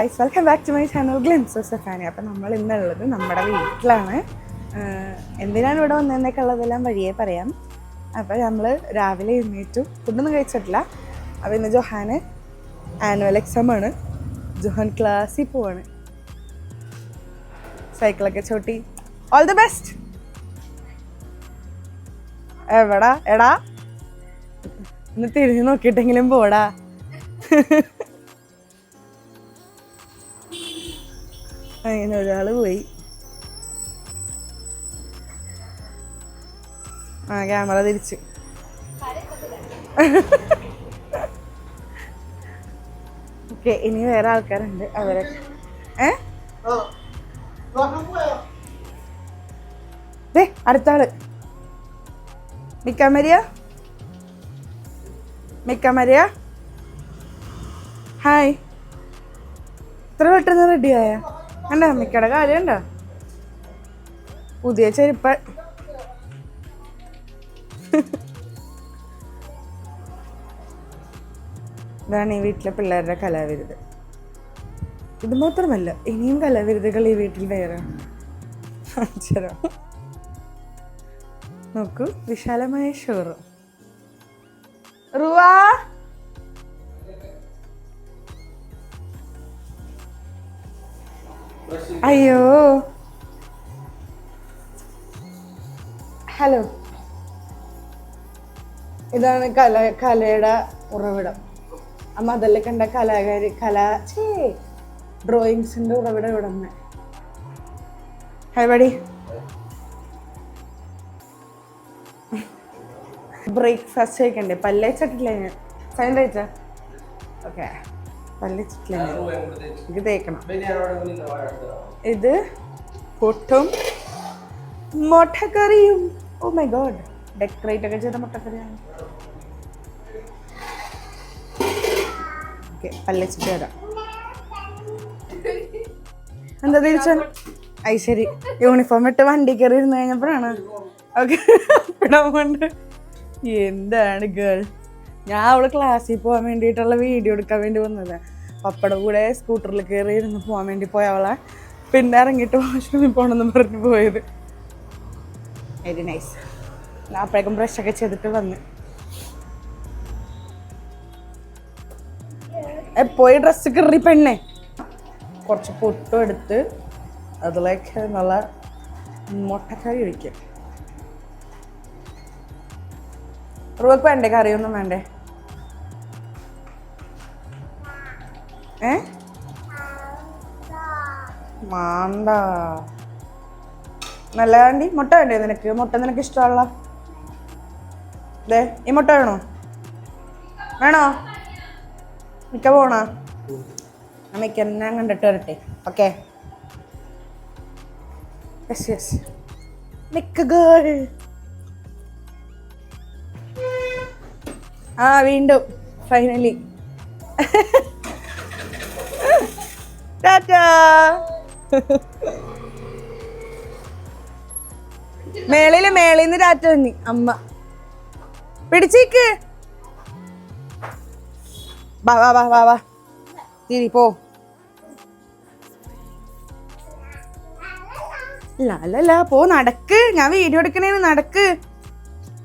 Guys welcome back to my channel glimpse of Sefani. അപ്പം നമ്മൾ ഇന്നുള്ളത് നമ്മുടെ വീട്ടിലാണ്. എന്തിനാണ് ഇവിടെ വന്നതെന്നൊക്കെ ഉള്ളതെല്ലാം വഴിയേ പറയാം. അപ്പോൾ നമ്മൾ രാവിലെ എഴുന്നേറ്റു, ഫുഡൊന്നും കഴിച്ചിട്ടില്ല. അപ്പോൾ ഇന്ന് ജൊഹാന് ആനുവൽ എക്സാമാണ്. ജൊഹാൻ ക്ലാസ്സിൽ പോവാണ്. സൈക്കിളൊക്കെ ചോട്ടി ഓൾ ദി ബെസ്റ്റ്. എവിടാ എടാ ഇന്ന് തിരിഞ്ഞു നോക്കിയിട്ടെങ്കിലും പോടാ. അങ്ങനെ ഒരാള് പോയി. ക്യാമറ തിരിച്ച്. ഓക്കെ, ഇനി വേറെ ആൾക്കാരുണ്ട്. അവരെ അടുത്താള് മിക്കമരിയ ഹായ്. ഇത്ര പെട്ടെന്ന് റെഡിയായ കണ്ട മിക്കയുടെ കാര്യമുണ്ടോ? പുതിയ ചെരുപ്പ്. ഇതാണ് ഈ വീട്ടിലെ പിള്ളേരുടെ കലാവിരുത്. ഇത് മാത്രമല്ല, ഇനിയും കലാവിരുതുകൾ ഈ വീട്ടിൽ വേറെ. നോക്കൂ, വിശാലമായ ഷോറൂം. റുവാ അയ്യോ, ഹലോ. ഇതാണ് കലയുടെ ഉറവിടം. അമ്മ അതല്ലേ കണ്ട ഡ്രോയിങ്സിന്റെ ഉറവിടം ഇവിടെ നിന്ന്. Hi buddy. ബ്രേക്ക്ഫാസ്റ്റ് കഴിക്കണ്ടേ? പല്ലേച്ചിട്ടില്ല ഞാൻ. സൈൻ കഴിച്ചാ? ഓക്കെ, പല്ലേച്ചിട്ടില്ല ഞാൻ. എനിക്ക് തേക്കണം. ഇത് പുട്ടും മുട്ടക്കറിയും. ഓ മൈ ഗോഡ്, ഡെക്കറേറ്റ് ഒക്കെ ചെയ്ത മുട്ടക്കറിയാണ്. ഓക്കെ, പല്ലേച്ചിട്ട് വരാം. എന്താ തിരിച്ചു? അത് ശരി, യൂണിഫോം ഇട്ട് വണ്ടി കയറി ഇരുന്ന് കഴിഞ്ഞപ്പോഴാണ്. ഓക്കെ, കൊണ്ട് എന്താണ് ഗേൾ. ഞാൻ അവള് ക്ലാസ്സിൽ പോകാൻ വേണ്ടിയിട്ടുള്ള വീഡിയോ എടുക്കാൻ വേണ്ടി വന്നത്. പപ്പയുടെ കൂടെ സ്കൂട്ടറിൽ കയറി ഇരുന്ന് പോകാൻ വേണ്ടി പോയ അവളെ പിന്നെ ഇറങ്ങിയിട്ട് വാഷ്റൂമിൽ പോകണമെന്ന് പറഞ്ഞ് പോയത്. Very nice. അപ്പോഴേക്കും ബ്രഷൊക്കെ ചെയ്തിട്ട് വന്ന് പോയി ഡ്രസ്സ് കയറി പെണ്ണെ. കുറച്ച് പൊട്ടും എടുത്ത് അതിലേക്ക് നല്ല മുട്ടക്കറി ഒഴിക്കും. റുവക്ക് വേണ്ടേ? കറിയൊന്നും വേണ്ടേ? വേണ്ട. നല്ല വേണ്ടി. മുട്ട വേണ്ടേ നിനക്ക്? മുട്ട നിനക്ക് ഇഷ്ടമുള്ള ഈ മുട്ട വേണോ? മിക്ക പോണോ? മിക്ക ഞാൻ കണ്ടിട്ട് വരട്ടെ. ഓക്കെ, മിക്ക ഗേൾ. വീണ്ടും ഫൈനലി ടാറ്റാ. മേളിന്ന് ടാറ്റ വന്നി. അമ്മ പിടിച്ചേക്ക്. വാ വാ വാ വാ വാ തിരി പോ. ലാ പോ, നടക്ക്. ഞാൻ വീഡിയോ എടുക്കണേന് നടക്ക്.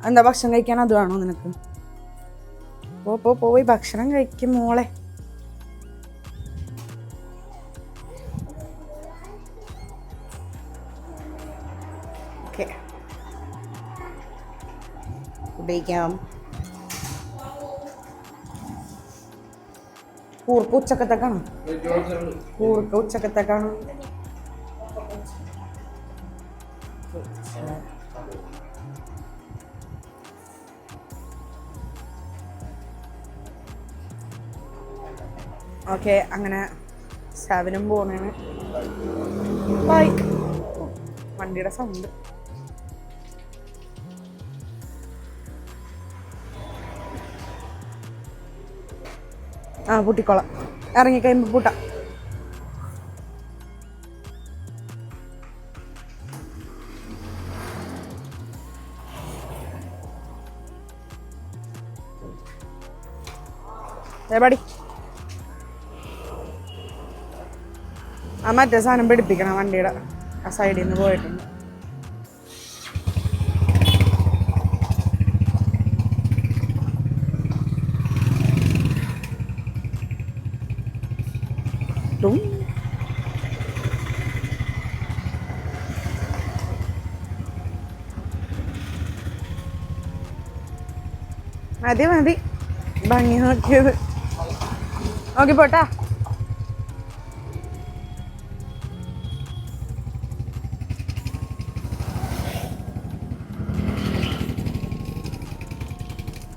എന്താ ഭക്ഷണം കഴിക്കാൻ അത് വേണോ നിനക്ക്? പോയി ഭക്ഷണം കഴിക്കും മോളെ. ഓക്കെ, ഉപയോഗിക്കാം. കൂർക്ക ഉച്ചക്കത്തേക്കാണ്. ഓക്കെ, അങ്ങനെ സാവിനും പോണേണ്. ബൈ. വണ്ടിയുടെ സൗണ്ട്. പൂട്ടിക്കോളാം. ഇറങ്ങിക്കഴിയുമ്പോ പൂട്ടാം. Everybody. ആ മറ്റേ സാധനം പിടിപ്പിക്കണം വണ്ടിയുടെ ആ സൈഡിൽ നിന്ന് പോയിട്ടുണ്ട്. മതി മതി ഭംഗി നോക്കിയത്. നോക്കി പോട്ടാ.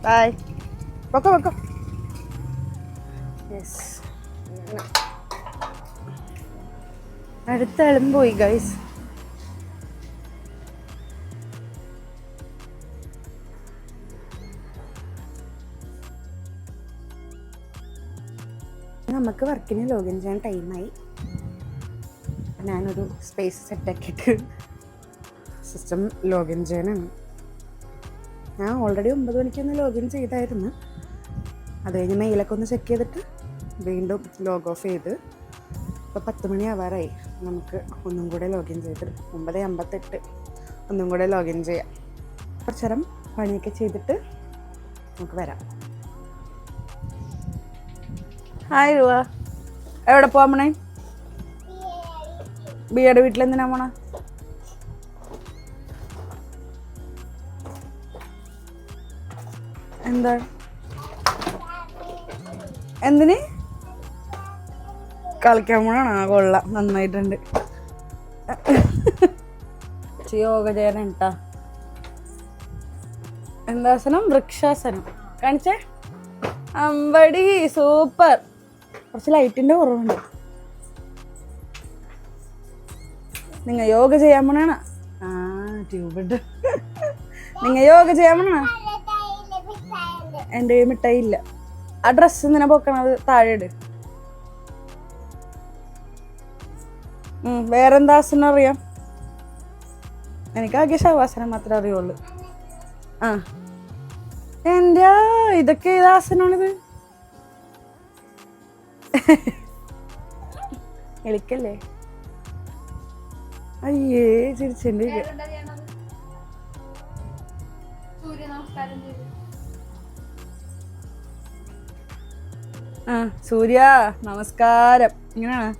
ബൈ. വെക്കോ വെക്കോ. യെസ്. അടുത്ത ആളും പോയി ഗൈസ്. നമുക്ക് വർക്കിന് ലോഗിൻ ചെയ്യാൻ ടൈമായി. ഞാനൊരു സ്പേസ് സെറ്റാക്കിയിട്ട് സിസ്റ്റം ലോഗിൻ ചെയ്യാനാണ്. ഞാൻ ഓൾറെഡി 9 മണിക്കൊന്ന് ലോഗിൻ ചെയ്തായിരുന്നു. അത് കഴിഞ്ഞ് മെയിലൊക്കെ ഒന്ന് ചെക്ക് ചെയ്തിട്ട് വീണ്ടും ലോഗ് ഓഫ് ചെയ്ത് ഇപ്പോൾ 10 മണി ആവാറായി. നമുക്ക് ഒന്നും കൂടെ ലോഗിൻ ചെയ്ത് 9:58 ഒന്നും കൂടെ ലോഗിൻ ചെയ്യാം. കുറച്ച് നേരം പണിയൊക്കെ ചെയ്തിട്ട് നമുക്ക് വരാം. ഹായ് രുവ, എവിടെ പോവാൻ പോണേ? ബിയുടെ വീട്ടിൽ എന്തിനാ പോണ? എന്താ എന്തിന് കളിക്കാൻ പോണാണ്? ആ കൊള്ളാം, നന്നായിട്ടുണ്ട്. യോഗ ചെയ്യാൻ കേട്ടാ. എന്താസനം? വൃക്ഷാസനം. കാണിച്ചേ. അമ്പടി, സൂപ്പർ. കുറച്ച് ലൈറ്റിന്റെ കുറവുണ്ട്. നിങ്ങൾ യോഗ ചെയ്യാൻ പോണാണ്? ആ ട്യൂബ് ഇട്ട്. നിങ്ങൾ യോഗ ചെയ്യാൻ പോണ? എൻ്റെ മിഠായി ഇല്ല. ആ ഡ്രസ്സ് ഇങ്ങനെ പൊക്കണത് താഴെ ഇട്. വേറെന്താ ആസനം അറിയാം? എനിക്ക് ആകെ ശവാസനം മാത്രമേ അറിയുള്ളൂ. ആ എൻ്റെ ഇതൊക്കെ ഏത് ആസനമാണിത്? എളിക്കല്ലേ? അയ്യേ ചിരിച്ചിട്ടുണ്ട്. ആ സൂര്യ നമസ്കാരം. ഇങ്ങനെയാണ്.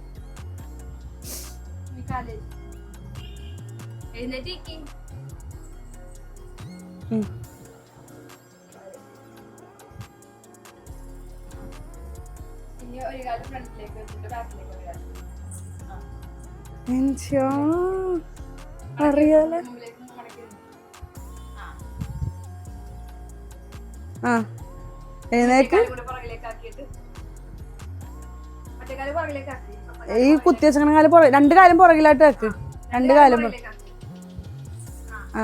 അറിയാലോ. ആ എഴുന്നേക്ക്. ഈ കുത്തി വെച്ചങ്ങനെ കാലം പുറകെ, 2 കാലം പുറകിലായിട്ട് വെക്ക്. 2 കാലം. ആ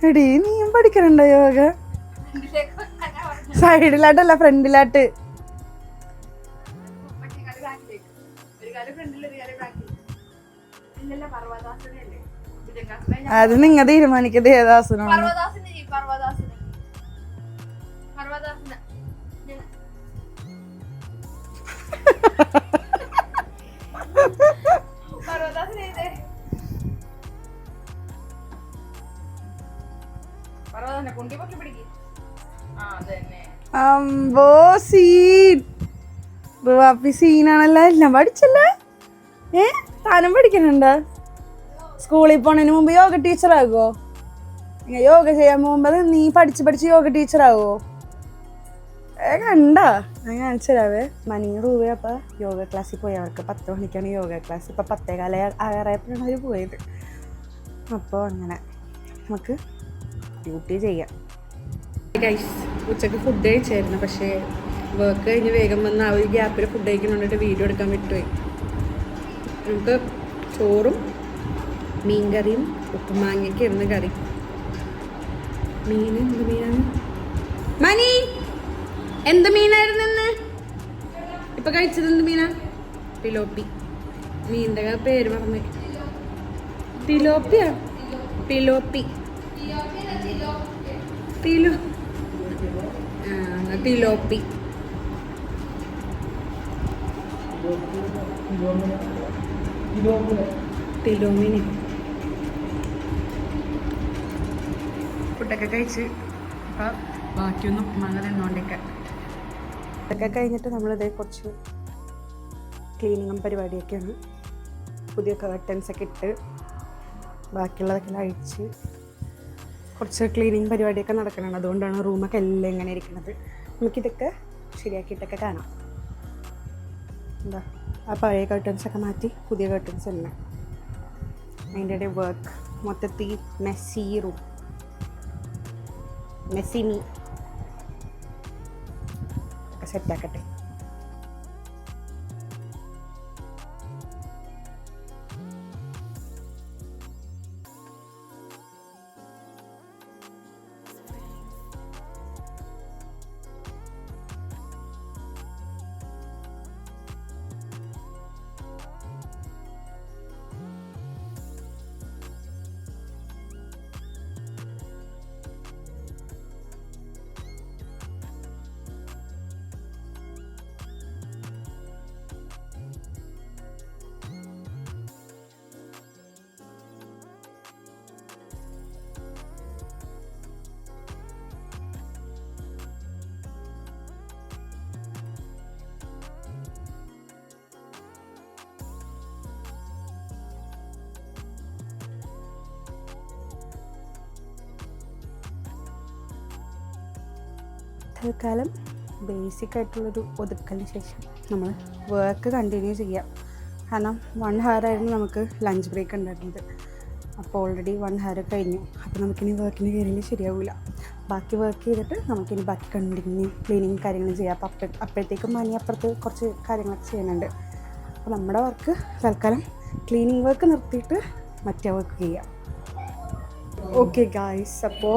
എടീ നീയും പഠിക്കണുണ്ടോ യോഗ? സൈഡിലായിട്ടല്ല, ഫ്രണ്ടിലായിട്ട്. അത് നിങ്ങൾ തീരുമാനിക്കത് ഏതാസനമാണ്. അമ്പോ സീനാണല്ലോ. എല്ലാം പഠിച്ചല്ലേ? താനും പഠിക്കണുണ്ടോ? സ്കൂളിൽ പോണതിന് മുമ്പ് യോഗ ടീച്ചറാകുമോ? നിങ്ങൾ യോഗ ചെയ്യാൻ പോകുമ്പോൾ നീ പഠിച്ച് യോഗ ടീച്ചറാകുമോ? കണ്ടാ ഞാൻ കാണിച്ചു തരാവേ. മണി റൂവേ അപ്പം യോഗ ക്ലാസ്സിൽ പോയി. അവർക്ക് 10 മണിക്കാണ് യോഗ ക്ലാസ്. ഇപ്പം 10:15 ആകാറായപ്പോഴാണ് അവർ പോയത്. അപ്പോൾ അങ്ങനെ നമുക്ക് ഡ്യൂട്ടി ചെയ്യാം. ഉച്ചക്ക് ഫുഡ് കഴിച്ചായിരുന്നു. പക്ഷേ വർക്ക് കഴിഞ്ഞ് വേഗം വന്ന് ആ ഒരു ഗ്യാപ്പിൽ ഫുഡ് കഴിക്കുന്നുണ്ടിട്ട് വീഡിയോ എടുക്കാൻ വിട്ടുപോയി. നമുക്ക് ചോറും മീൻകറിയും ഉപ്പുമാങ്ങയൊക്കെ ഇരുന്ന് കറി. മീൻ എന്ത് മീനാണ്? മണി എന്ത് മീനായിരുന്നു? ഇപ്പൊ കഴിച്ചത് എന്ത് മീനാ? പിലോപ്പി. മീനിന്റെ പേര് പറഞ്ഞു. തിലോപ്പിയാ? പിലോപ്പി. തിലോപ്പി. തിലോമിനി. ഫുഡൊക്കെ കഴിച്ച് അപ്പം ബാക്കിയൊന്നും ഉപ്പുമാങ്ങ തിന്നോണ്ടേക്കാം. ഇതൊക്കെ കഴിഞ്ഞിട്ട് നമ്മളിതേ കുറച്ച് ക്ലീനിങ്ങും പരിപാടിയൊക്കെയാണ്. പുതിയ കർട്ടൻസൊക്കെ ഇട്ട് ബാക്കിയുള്ളതൊക്കെ അഴിച്ച് കുറച്ച് ക്ലീനിങ് പരിപാടിയൊക്കെ നടക്കണം. അതുകൊണ്ടാണ് റൂമൊക്കെ എല്ലാം ഇങ്ങനെ ഇരിക്കുന്നത്. നമുക്കിതൊക്കെ ശരിയാക്കിയിട്ടൊക്കെ കാണാം. എന്താ ആ പഴയ കർട്ടൻസൊക്കെ മാറ്റി പുതിയ കർട്ടൻസ് തന്നെ. അതിൻ്റെ ഇടയിൽ വർക്ക് മൊത്തത്തിൽ മെസ്സി റൂം, മെസ്സി മീ ഒക്കെ സെറ്റാക്കട്ടെ. തൽക്കാലം ബേസിക് ആയിട്ടുള്ളൊരു ഒതുക്കലിന് ശേഷം നമ്മൾ വർക്ക് കണ്ടിന്യൂ ചെയ്യാം. കാരണം 1 hour ആയിരുന്നു നമുക്ക് ലഞ്ച് ബ്രേക്ക് ഉണ്ടായിരുന്നത്. അപ്പോൾ ഓൾറെഡി 1 hour കഴിഞ്ഞു. അപ്പോൾ നമുക്കിനി വർക്കിന് കയറിയാൽ ശരിയാവില്ല. ബാക്കി വർക്ക് ചെയ്തിട്ട് നമുക്കിനി ബാക്കി കണ്ടിന്യൂ ക്ലീനിങ് കാര്യങ്ങളും ചെയ്യാം. അപ്പോൾ അപ്പോഴത്തേക്കും മണി അപ്പുറത്ത് കുറച്ച് കാര്യങ്ങളൊക്കെ ചെയ്യുന്നുണ്ട്. അപ്പോൾ നമ്മുടെ വർക്ക് തൽക്കാലം ക്ലീനിങ് വർക്ക് നിർത്തിയിട്ട് മറ്റേ വർക്ക് ചെയ്യാം. ഓക്കെ ഗായ്സ്, അപ്പോൾ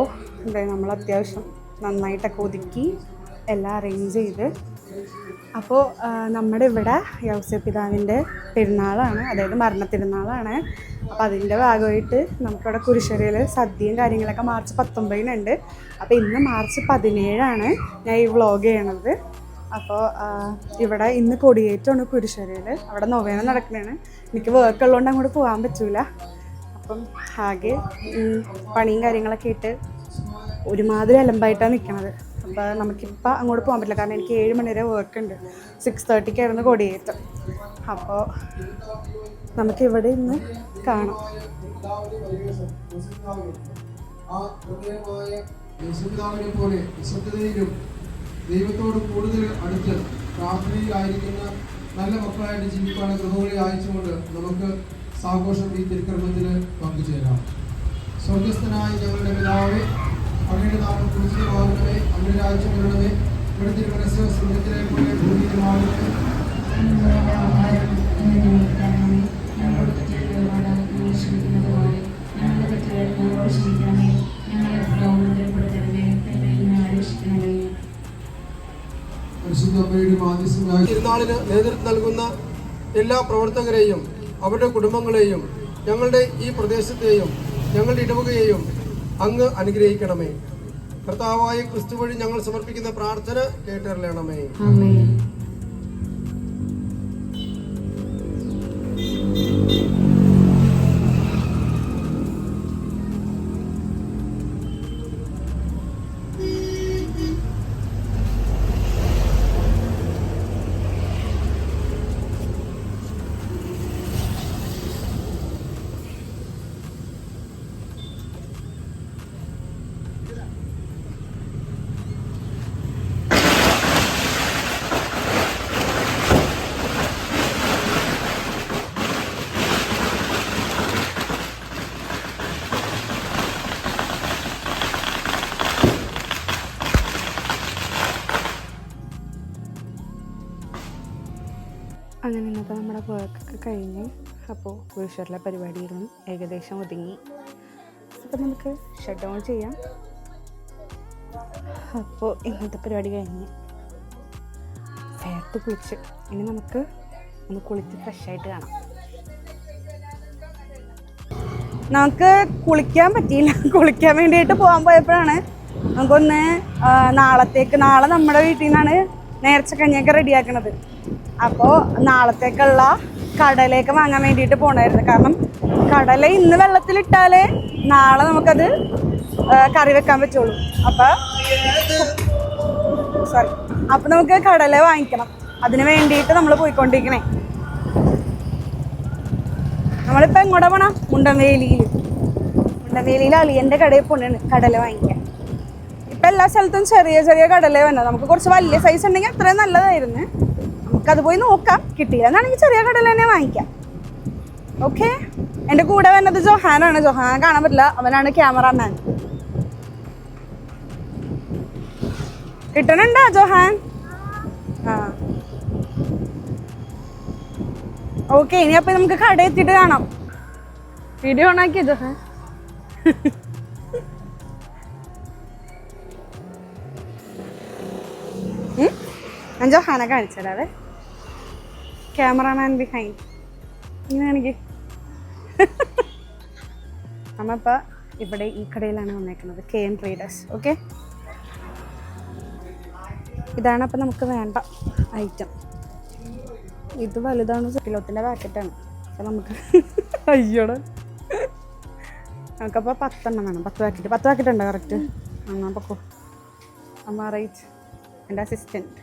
നമ്മൾ അത്യാവശ്യം നന്നായിട്ടൊക്കെ ഒതുക്കി എല്ലാം അറേഞ്ച് ചെയ്ത്. അപ്പോൾ നമ്മുടെ ഇവിടെ യൗസേപ്പിതാവിൻ്റെ പെരുന്നാളാണ്, അതായത് മരണത്തിരുന്നാളാണ്. അപ്പോൾ അതിൻ്റെ ഭാഗമായിട്ട് നമുക്കിവിടെ കുരിശടിയിൽ സദ്യയും കാര്യങ്ങളൊക്കെ മാർച്ച് 19-നുണ്ട്. അപ്പോൾ ഇന്ന് മാർച്ച് 17-ആണ് ഞാൻ ഈ വ്ളോഗ് ചെയ്യണത്. അപ്പോൾ ഇവിടെ ഇന്ന് കൊടിയേറ്റമാണ് കുരിശടിയിൽ. അവിടെ നൊവേന നടക്കുന്നതാണ്. എനിക്ക് വർക്ക് ഉള്ളതുകൊണ്ട് അങ്ങോട്ട് പോകാൻ പറ്റില്ല. അപ്പം ആകെ പണിയും കാര്യങ്ങളൊക്കെ ഇട്ട് ഒരുമാതിരി അലമ്പായിട്ടാണ് നിൽക്കണത്. അപ്പോൾ നമുക്കിപ്പോൾ അങ്ങോട്ട് പോകാൻ പറ്റില്ല. കാരണം എനിക്ക് 7 മണി വരെ വർക്ക് ഉണ്ട്. 6:30-ക്കായിരുന്നു കൊടിയേറ്റം. അപ്പോൾ നമുക്കിവിടെ ഇന്ന് കാണാം. പോലെ വിശുദ്ധതയിലും ദൈവത്തോട് കൂടുതൽ അടുത്ത് പ്രാർത്ഥനയിലായിരിക്കുന്ന നല്ല മക്കളായിട്ട് ജീവിക്കാനുള്ള കൃപകളെ അയച്ചുകൊണ്ട് നമുക്ക് സാഘോഷം ഈ തിരുക്കർമ്മത്തിൽ പങ്കുചേരാം. സ്വർഗസ്ഥനായ ഞങ്ങളുടെ പിതാവേ, അങ്ങയുടെ നാമം പൂജിതമാകണമേ, അങ്ങയുടെ രാജ്യം വരണമേ, ഇവിടെ തിരുമനസ്സ് സ്വർഗത്തിലെ പോലെ ഭൂമിയിലുമാകണമേ. തിരുനാളിന് നേതൃത്വം നൽകുന്ന എല്ലാ പ്രവർത്തകരെയും അവരുടെ കുടുംബങ്ങളെയും ഞങ്ങളുടെ ഈ പ്രദേശത്തെയും ഞങ്ങളുടെ ഇടവകയെയും അങ്ങ് അനുഗ്രഹിക്കണമേ. കർത്താവായ ക്രിസ്തു വഴി ഞങ്ങൾ സമർപ്പിക്കുന്ന പ്രാർത്ഥന കേട്ടറിയണമേ. അങ്ങനെ ഇന്നത്തെ നമ്മുടെ വർക്കൊക്കെ കഴിഞ്ഞ്. അപ്പോൾ കുരിശടിലെ പരിപാടിയിലും ഏകദേശം ഒതുങ്ങി. അപ്പോൾ നമുക്ക് ഷട്ട് ഡൗൺ ചെയ്യാം. അപ്പോൾ ഇന്നത്തെ പരിപാടി കഴിഞ്ഞ് ഫെയർ തണുത്ത് കുളിച്ച്. ഇനി നമുക്ക് ഒന്ന് കുളിച്ച് ഫ്രഷായിട്ട് കാണാം. നമുക്ക് കുളിക്കാൻ പറ്റിയില്ല. കുളിക്കാൻ വേണ്ടിയിട്ട് പോകാൻ പോയപ്പോഴാണ് നമുക്കൊന്ന് നാളെ നമ്മുടെ വീട്ടിൽ നിന്നാണ് നേർച്ചക്കഞ്ഞിയൊക്കെ റെഡിയാക്കണത്. അപ്പോൾ നാളത്തേക്കുള്ള കടലയൊക്കെ വാങ്ങാൻ വേണ്ടിയിട്ട് പോകണമായിരുന്നു. കാരണം കടല ഇന്ന് വെള്ളത്തിലിട്ടാലേ നാളെ നമുക്കത് കറി വെക്കാൻ പറ്റുള്ളൂ. അപ്പം നമുക്ക് കടല വാങ്ങിക്കണം. അതിന് വേണ്ടിയിട്ട് നമ്മൾ പോയിക്കൊണ്ടിരിക്കണേ. നമ്മളിപ്പോൾ എങ്ങോട്ടാ പോണ? മുണ്ടൻവേലിയിൽ അളിയൻ്റെ കടയിൽ പോണാണ് കടല വാങ്ങിക്കാൻ. ഇപ്പം എല്ലാ സ്ഥലത്തും ചെറിയ ചെറിയ കടല വന്നത്. നമുക്ക് കുറച്ച് വലിയ സൈസ് ഉണ്ടെങ്കിൽ അത്രയും നല്ലതായിരുന്നു. നമുക്കത് പോയി നോക്കാം. കിട്ടിയില്ല എന്നാണെങ്കിൽ ചെറിയ കടല തന്നെ വാങ്ങിക്കാം. ഓക്കെ. എൻ്റെ കൂടെ വന്നത് ജൊഹാനാണ്. ജൊഹാൻ കാണാൻ പറ്റില്ല, അവനാണ് ക്യാമറാമാൻ. കിട്ടണുണ്ടോ ജൊഹാൻ? ആ ഓക്കെ. ഇനി അപ്പം നമുക്ക് കട എത്തിയിട്ട് കാണാം. വീഡിയോ ഓണാക്കിയ ജൊഹാൻ. ഞാൻ ജൊഹാനെ കാണിച്ചതേ. Cameraman behind. ഇങ്ങനെയാണെങ്കിൽ നമ്മളിപ്പോൾ ഇവിടെ ഈ കടയിലാണ് വന്നേക്കുന്നത്, KN ട്രേഡേഴ്സ്. ഓക്കെ, ഇതാണ് അപ്പം നമുക്ക് വേണ്ട ഐറ്റം. ഇത് വലുതാണ്, കിലോത്തിൻ്റെ പാക്കറ്റാണ്. അപ്പം നമുക്ക് അയ്യോടെ നമുക്കപ്പോൾ 10 എണ്ണം വേണം. 10 പാക്കറ്റ് ഉണ്ടോ കറക്റ്റ്? എന്നാൽ പൊക്കോ. അമ്മ റൈറ്റ്, എൻ്റെ അസിസ്റ്റൻറ്റ്.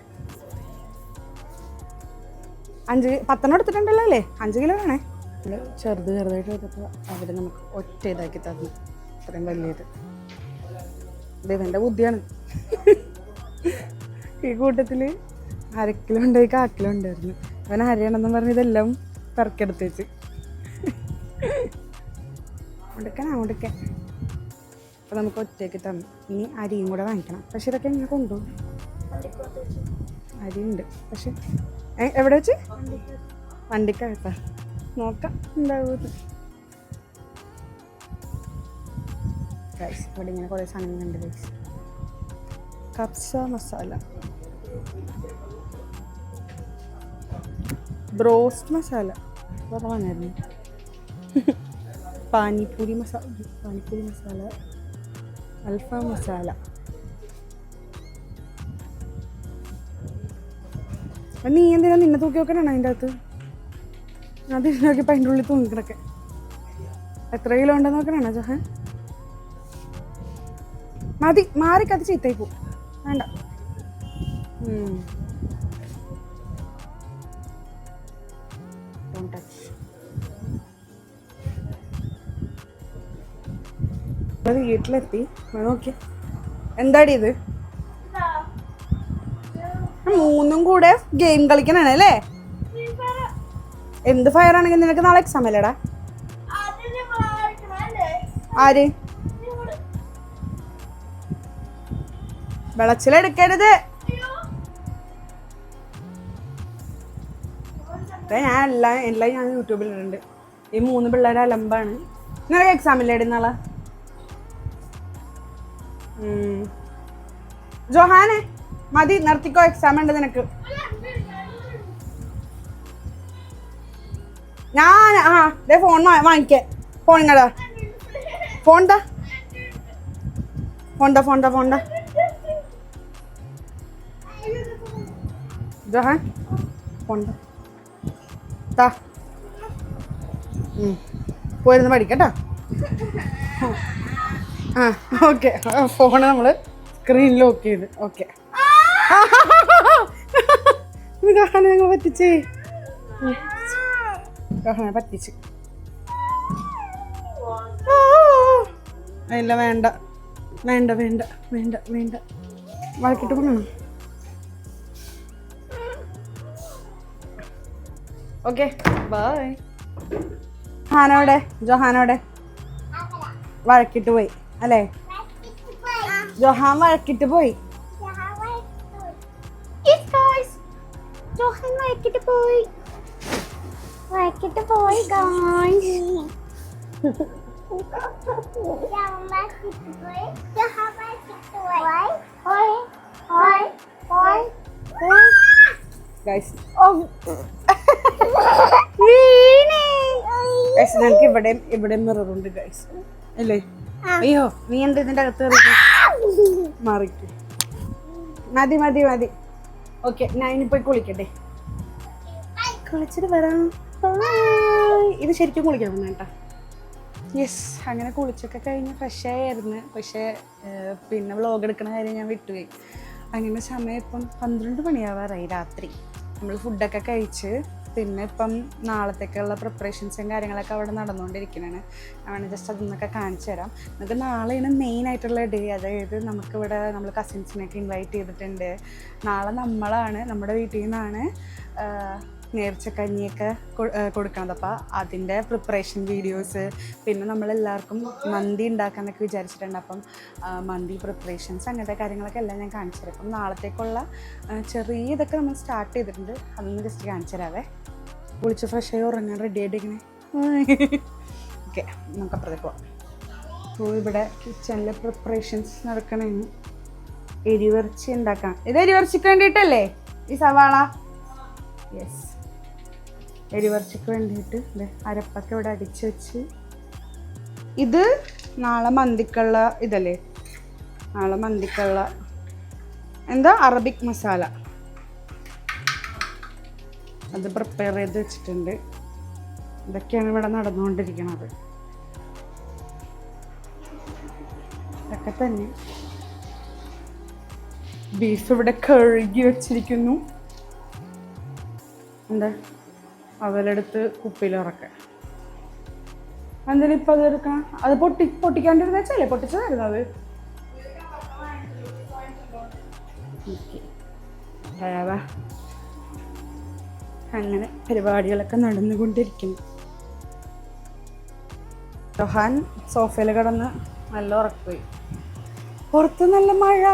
10 എടുത്തിട്ടുണ്ടല്ലോ അല്ലേ? 5 കിലോ വേണേ. നമ്മൾ ചെറുതായിട്ട് എടുത്തപ്പോൾ അവർ നമുക്ക് ഒറ്റ ഇതാക്കി തന്നു. അത്രയും വലിയത്. ഇത് ഇവൻ്റെ ബുദ്ധിയാണ്. ഈ കൂട്ടത്തിൽ 1/2 കിലോ ഉണ്ടായി, 1/4 കിലോ ഉണ്ടായിരുന്നു. അവൻ അരയണമെന്ന് പറഞ്ഞ് ഇതെല്ലാം പെറക്കെടുത്ത് വെച്ച് കൊടുക്കാൻ. അപ്പോൾ നമുക്ക് ഒറ്റയ്ക്ക് തന്നു. ഇനി അരിയും കൂടെ വാങ്ങിക്കണം. പക്ഷെ ഇതൊക്കെ എങ്ങനെ കൊണ്ടുപോകും? അരിയുണ്ട്, പക്ഷെ എവിടെ വെച്ച്? വണ്ടിക്കകത്താ. നോക്കാം ഉണ്ടാവും. ഗൈസ് ഇവിടെ ഇങ്ങനെ കുറേ സാധനങ്ങളുണ്ട് ഗൈസ്. കപ്സ മസാല, ബ്രോസ്റ്റ് മസാല പറഞ്ഞായിരുന്നു. പാനിപ്പൂരി മസാല, അൽഫാം മസാല. നീ എന്തിനാ നിന്നെ തൂക്കി വെക്കാനാണ് അതിൻ്റെ അകത്ത്? അത് നോക്കിയപ്പോൾ അതിൻ്റെ ഉള്ളിൽ തൂങ്ങിക്കിടക്കെ. എത്ര കിലോ ഉണ്ടെന്ന് നോക്കണോ ജോഹാൻ? മതി, മാറിക്കത് ചീത്തയായി പോവും. വേണ്ട. വീട്ടിലെത്തി. നോക്കി എന്താടി ഇത്? 3 കൂടെ ഗെയിം കളിക്കണേ അല്ലേ? എന്ത് ഫയർ ആണെങ്കിൽ നിനക്ക് നാളെ എക്സാം അല്ലേടാ? ആര്? വെളച്ചിലെടുക്കരുത്. എല്ലാം ഞാൻ യൂട്യൂബിലിടുന്നുണ്ട്. ഈ 3 പിള്ളേരെ അലമ്പാണ്. നിനക്ക് എക്സാം ഇല്ലേടി നാളെ? ജോഹാനെ മതി, നിർത്തിക്കോ. എക്സാം ഉണ്ട് നിനക്ക്. ഞാൻ ഫോൺ വാങ്ങിക്കേ. ഫോണിങ്ങടാ. ഫോൺ ജോഹാൻ ഫോൺ താ. പോയിരുന്ന് പഠിക്കട്ടോ. ഓക്കെ. ഫോണ് നമ്മൾ സ്ക്രീൻ ലോക്ക് ചെയ്ത്. ഓക്കെ. ജോഹാനെ ഞങ്ങൾ പറ്റിച്ച്. ജോഹാനെ പറ്റിച്ച്. ഇല്ല, വേണ്ട. വഴക്കിട്ട് കൊണ്ടു. Okay, by. ജോഹാനോടെ വഴക്കിട്ട് പോയി അല്ലേ? ജോഹാൻ വഴക്കിട്ട് പോയി. ജോഹാൻ വഴക്കിട്ട് പോയി ഗൈസ് ഞങ്ങൾക്ക് ഇവിടെ മിററുണ്ട് ഗൈസ് അല്ലേ? അയ്യോ നീ എന്ത് ഇതിന്റെ അകത്ത് മാറിക്ക്. മതി മതി മതി. ഓക്കെ ഞാൻ ഇനി പോയി കുളിക്കട്ടെ. കുളിച്ചിട്ട് വരാം. ഇത് ശരിക്കും കുളിക്കണം കേട്ടോ. യെസ്, അങ്ങനെ കുളിച്ചൊക്കെ കഴിഞ്ഞ് ഫ്രഷ് ആയിരുന്നു. പക്ഷേ പിന്നെ വ്ളോഗ് എടുക്കുന്ന കാര്യം ഞാൻ വിട്ടുപോയി. അങ്ങനെ സമയം ഇപ്പം 12 മണിയാവാറായി രാത്രി. നമ്മൾ ഫുഡൊക്കെ കഴിച്ച് പിന്നെ ഇപ്പം നാളത്തേക്കുള്ള പ്രിപ്പറേഷൻസും കാര്യങ്ങളൊക്കെ അവിടെ നടന്നുകൊണ്ടിരിക്കുന്നതാണ്. ഞാൻ ജസ്റ്റ് അതൊന്നൊക്കെ കാണിച്ചു തരാം. നമുക്ക് നാളെയാണ് മെയിൻ ആയിട്ടുള്ള ഡേ. അതായത് നമുക്കിവിടെ നമ്മൾ കസിൻസിനൊക്കെ ഇൻവൈറ്റ് ചെയ്തിട്ടുണ്ട്. നാളെ നമ്മുടെ വീട്ടിൽ നിന്നാണ് നേർച്ചക്കഞ്ഞിയൊക്കെ കൊടുക്കുന്നത്. അപ്പോൾ അതിൻ്റെ പ്രിപ്പറേഷൻ വീഡിയോസ്, പിന്നെ നമ്മളെല്ലാവർക്കും മന്തി ഉണ്ടാക്കാനൊക്കെ വിചാരിച്ചിട്ടുണ്ട്. അപ്പം മന്തി പ്രിപ്പറേഷൻസ് അങ്ങനത്തെ കാര്യങ്ങളൊക്കെ എല്ലാം ഞാൻ കാണിച്ചു തരാം. അപ്പം നാളത്തേക്കുള്ള ചെറിയ ഇതൊക്കെ നമ്മൾ സ്റ്റാർട്ട് ചെയ്തിട്ടുണ്ട്. അതൊന്ന് ജസ്റ്റ് കാണിച്ചു തരാവേ. കുളിച്ച് ഫ്രഷായി ഉറങ്ങാൻ റെഡി ആയിട്ട് ഇങ്ങനെ ഓക്കെ നമുക്ക് അപ്പുറത്തേക്ക് പോകാം. അപ്പോൾ ഇവിടെ കിച്ചണിലെ പ്രിപ്പറേഷൻസ് നടക്കണമെന്ന്. എരിവറച്ചി ഉണ്ടാക്കാം. ഇത് എരിവറച്ചിക്ക് വേണ്ടിയിട്ടല്ലേ ഈ സവാള? യെസ്, എരിവറച്ചിക്ക് വേണ്ടിയിട്ട് അരപ്പൊക്കെ ഇവിടെ അടിച്ച് വെച്ച്. ഇത് നാളെ മന്തിക്കുള്ള ഇതല്ലേ, നാളെ മന്തിക്കുള്ള എന്താ അറബിക് മസാല, അത് പ്രിപ്പയർ ചെയ്ത് വെച്ചിട്ടുണ്ട്. ഇതൊക്കെയാണ് ഇവിടെ നടന്നുകൊണ്ടിരിക്കുന്നത്. ഇതൊക്കെ തന്നെ. ബീഫ് ഇവിടെ കഴുകി വെച്ചിരിക്കുന്നു. എന്താ അവലെടുത്ത് കുപ്പിയിലിറക്കാം. എന്തിനാ ഇപ്പം അത് എടുക്കണം? അത് പൊട്ടിക്കാണ്ടിരുന്ന വെച്ചല്ലേ പൊട്ടിച്ചതായിരുന്നു അത്. അങ്ങനെ പരിപാടികളൊക്കെ നടന്നുകൊണ്ടിരിക്കുന്നു. ഷൊഹാൻ സോഫയിൽ കിടന്ന് നല്ല ഉറക്കമായി. പുറത്ത് നല്ല മഴ.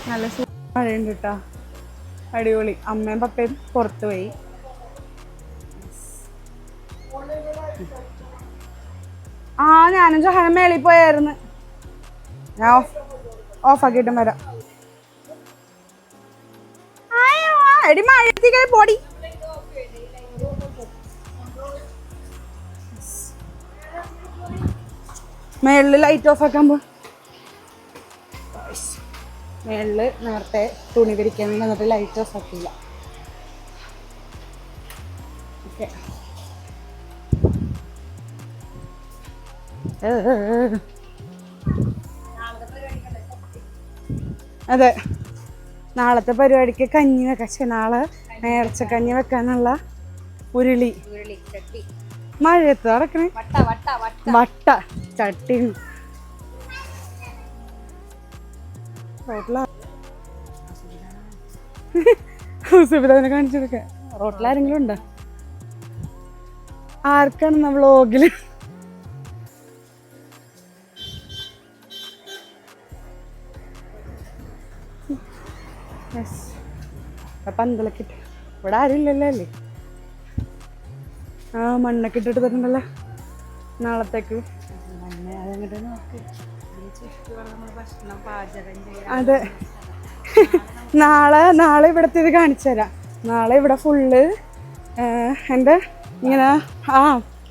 നല്ല മഴയുണ്ട് കേട്ടോ, അടിപൊളി. അമ്മയും പപ്പയും പുറത്ത് പോയി. ഞാനും ജഹാനും മേളിൽ പോയായിരുന്നു. ഞാൻ ഓഫാക്കിയിട്ടും വരാം. എടി മഴ പൊടി. മേളിൽ ലൈറ്റ് ഓഫ് ആക്കാൻ പോ. മേളിൽ നേരത്തെ തുണി വിരിക്കാൻ വേണ്ടി എന്നിട്ട് ലൈറ്റ് ഓഫ് ആക്കിയില്ല. ഓക്കെ, അതെ നാളത്തെ പരിപാടിക്ക് കഞ്ഞി വെക്കാം. നാളെ നേർച്ചക്കഞ്ഞി വെക്കാനുള്ള ഉരുളി മഴയത്ത് നടക്കണേ. വട്ട ചട്ടി സുബിതാവിനെ കാണിച്ചെടുക്ക. റോട്ടിലാരെങ്കിലും ഉണ്ടോ? ആർക്കാണ് വ്ളോഗില്? പന്തലൊക്കെ ഇട്ട് ഇവിടെ ആരില്ലല്ലോ അല്ലേ? മണ്ണൊക്കെ ഇട്ടിട്ട് തരുന്നുണ്ടല്ലോ നാളത്തേക്ക്. അതെ, നാളെ ഇവിടുത്തെ ഇത് കാണിച്ചു തരാം. നാളെ ഇവിടെ ഫുള്ള് എന്താ ഇങ്ങനെ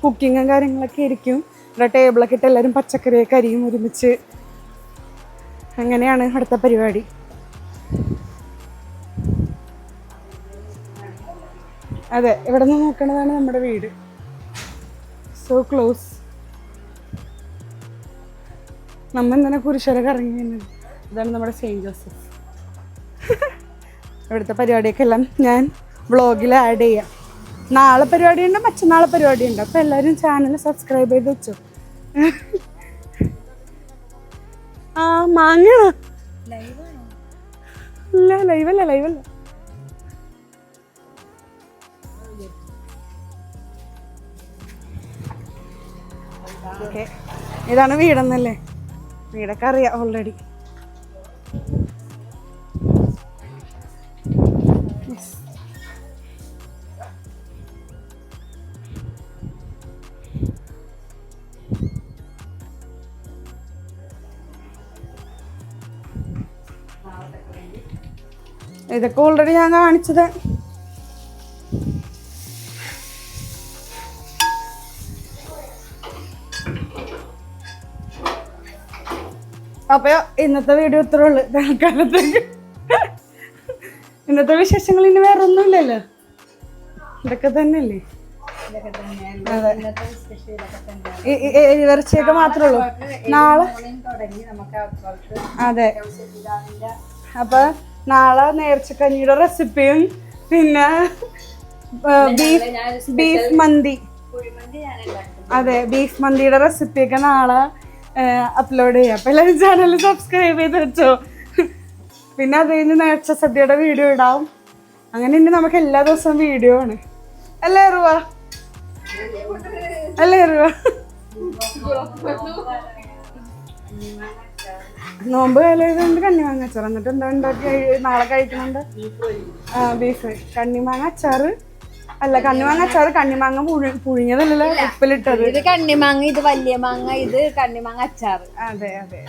കുക്കിങ്ങും കാര്യങ്ങളൊക്കെ ആയിരിക്കും. ഇവിടെ ടേബിളൊക്കെ ഇട്ട് എല്ലാവരും പച്ചക്കറിയൊക്കെ അരിയും ഒരുമിച്ച്. അങ്ങനെയാണ് അടുത്ത പരിപാടി. അതെ, ഇവിടെ നിന്ന് നോക്കണതാണ് നമ്മുടെ വീട്. So close. നമ്മ തന്നെ കുരിശരൊക്കെ ഇറങ്ങി. ഇതാണ് നമ്മുടെ സെയിൻറ്റ് ജോസഫ്. ഇവിടുത്തെ പരിപാടിയൊക്കെ എല്ലാം ഞാൻ വ്ളോഗിൽ ആഡ് ചെയ്യാം. നാളെ പരിപാടിയുണ്ട്, മറ്റന്നാളെ പരിപാടിയുണ്ട്. അപ്പോൾ എല്ലാവരും ചാനൽ സബ്സ്ക്രൈബ് ചെയ്ത് വെച്ചോ. മാങ്ങ ഇല്ല, ലൈവല്ല. ഓക്കെ, ഇതാണ് വീടെന്നല്ലേ? വീടൊക്കെ അറിയാം ഓൾറെഡി. ഇതൊക്കെ ഓൾറെഡി ഞാൻ കാണിച്ചത്. അപ്പൊ ഇന്നത്തെ വീഡിയോ ഇത്രേ ഉള്ളു തൽക്കാലത്തേക്ക്. ഇന്നത്തെ വിശേഷങ്ങൾ ഇനി വേറെ ഒന്നുമില്ലല്ലോ, ഇതൊക്കെ തന്നെയല്ലേ. ഇറച്ചിയൊക്കെ മാത്രമേ ഉള്ളൂ നാളെ. അതെ, അപ്പൊ നാളെ നേർച്ചക്കഞ്ഞിയുടെ റെസിപ്പിയും പിന്നെ ബീഫ് മന്തി, അതെ ബീഫ് മന്തിയുടെ റെസിപ്പിയൊക്കെ നാളെ അപ്ലോഡ് ചെയ്യാം. അപ്പൊ എല്ലാവരും ചാനൽ സബ്സ്ക്രൈബ് ചെയ്ത് വെച്ചോ. പിന്നെ അത് കഴിഞ്ഞ് നേർച്ച സദ്യയുടെ വീഡിയോ ഇടാം. അങ്ങനെ ഇനി നമുക്ക് എല്ലാ ദിവസവും വീഡിയോ ആണ്. അല്ലേ റുവ? അല്ലേ റുവ? നോമ്പ് കാലമായതുകൊണ്ട് കണ്ണിമാങ്ങ അച്ചാർ. എന്നിട്ട് എന്താ ഉണ്ടാക്കി നാളെ കഴിക്കുന്നുണ്ട്? ബീഫ് കണ്ണിമാങ്ങ അച്ചാറ്. അല്ല, കണ്ണിമാങ്ങ അച്ചാറ്. കണ്ണിമാങ്ങ പുഴിഞ്ഞതല്ലല്ലോ, ഉപ്പിലിട്ടത്. ഇത് കണ്ണിമാങ്ങ, ഇത് വലിയ മാങ്ങ, ഇത് കണ്ണിമാങ്ങ അച്ചാറ്. അതെ അതെ.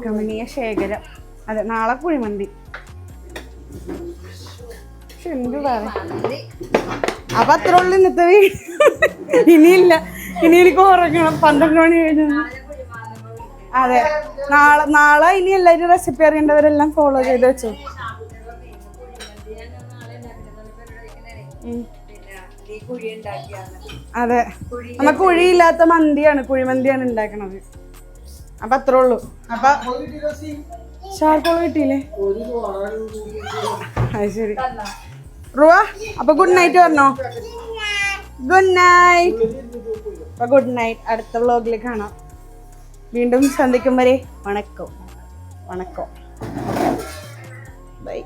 കമനീയ ശേഖരം. അതെ, നാളെ കുഴിമന്തി. എന്ത് പറയാ. അപ്പൊ അത്ര ഉള്ളു ഇന്നത്തെ വീഡിയോ. ഇനിയില്ല, ഇനി എനിക്ക് ഉറങ്ങണം. 12 മണി കഴിഞ്ഞു. അതെ, നാളെ ഇനി എല്ലാവരും റെസിപ്പി അറിയേണ്ടവരെല്ലാം ഫോളോ ചെയ്ത് വെച്ചു. അതെ, നമ്മ കുഴിയില്ലാത്ത മന്തിയാണ്, കുഴിമന്തിയാണ് ഉണ്ടാക്കണത്. അപ്പൊ അത്രേ ഉള്ളു. അപ്പൊ ഷാർക്കോൾ കിട്ടിയില്ലേ? അത് ശരി. റുവ അപ്പൊ ഗുഡ് നൈറ്റ് പറഞ്ഞോ. Good night. അപ്പൊ ഗുഡ് നൈറ്റ്. അടുത്ത വ്ലോഗിൽ കാണാം. വീണ്ടും സന്ധിക്കും വരെ വണക്കം. ബൈ.